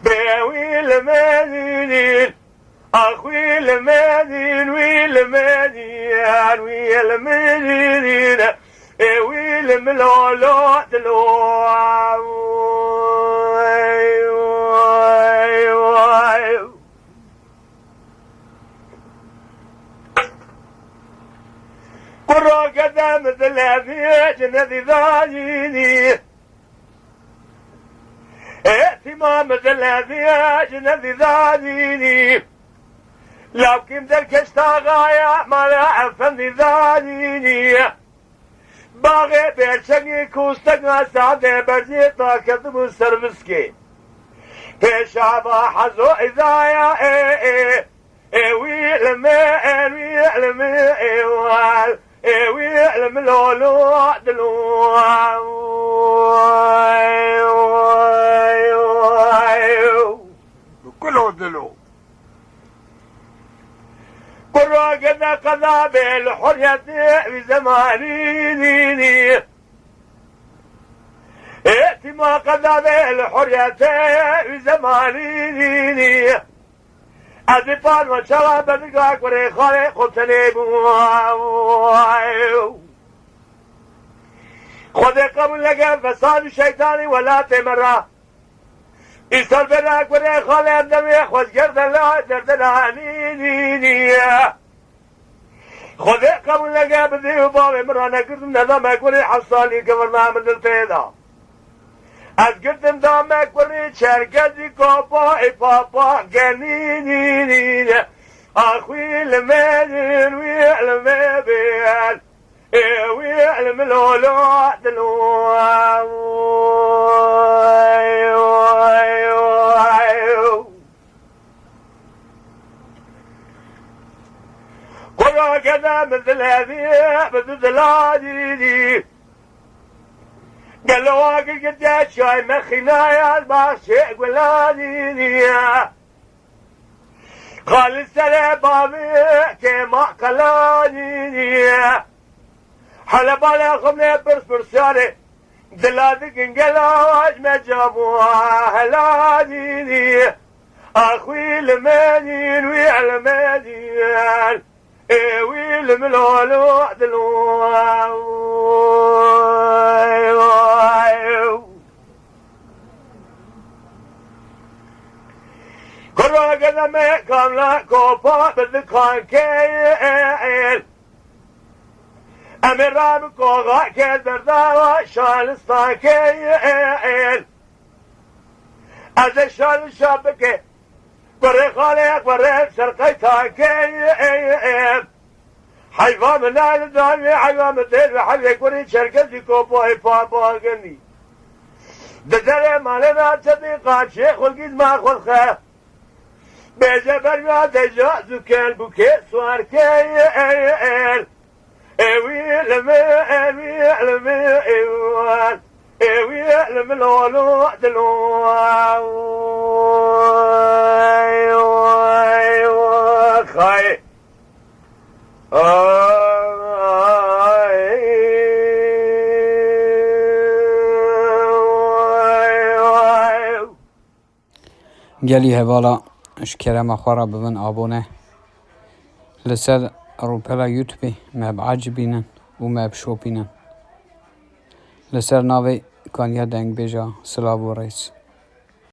بويل مدين أخوي المدين ويل مدين ويل مدين ويل ملولو دلو قرى قدام مثل ذي ذاجيني اهتمام مثل ذي ذاجيني لكن ذلك غاية ما لا عفني ذاجيني باغي بيرشني كوستك سعدي برزيطا كذب سرفسكي بيشابا حزو إذايا ويعلم ويعلم ويعلم لولو دلو كله دلو قرى قضى بالحرية في زماني ائت ما قضى بالحرية في زماني أزفان وشراب بدقاك وريخالي قلتني خذ قبل لك فساد الشيطان ولا تمره إستر بلاك وريخالي أبدمي خوز قرد الله دردلاني خذ قبل لك بدي وبابي مرانا قردم نظامك وري حصالي قبرنا من الفيضة از قدم دامك وري شركتي كوبا اي بابا قنيني اخوي المدين ويعلم بيان ويعلم لولو دلو قرى كذا مثل هذه مثل هذه قالوا قد شاي مخنايا الباشي ولادي قال السلام بابي كما قلاني حلب على خمني برساري دلادك انقلاج ما جابوها هلادي اخوي المدين ويعلم مدين ويل ملولو دلو قرى قدمي كاملة كوبا بالذكان كيل أميران كوغا كيل درداوة شالستان كيل أزي شال شابكي بري خاليك بري شرقيتان كيل حيفا من أهل الدامي حيفا من دير وحيفا بري شرقتي كوبا بابا غني دزري مالنا صديقات شيخ والقيد ما أخذ خير بيجا بريا دجا زكال بوكي سوار كيل ويعلم ويعلم ويعلم لولو دلو خاي گلی هوالا اشکرم خوارا ببن آبونه لسر روپلا یوتیوبی مب عجبینن و مب شوپینن لسر ناوی کانیا دنگ بیجا سلاو و رئیس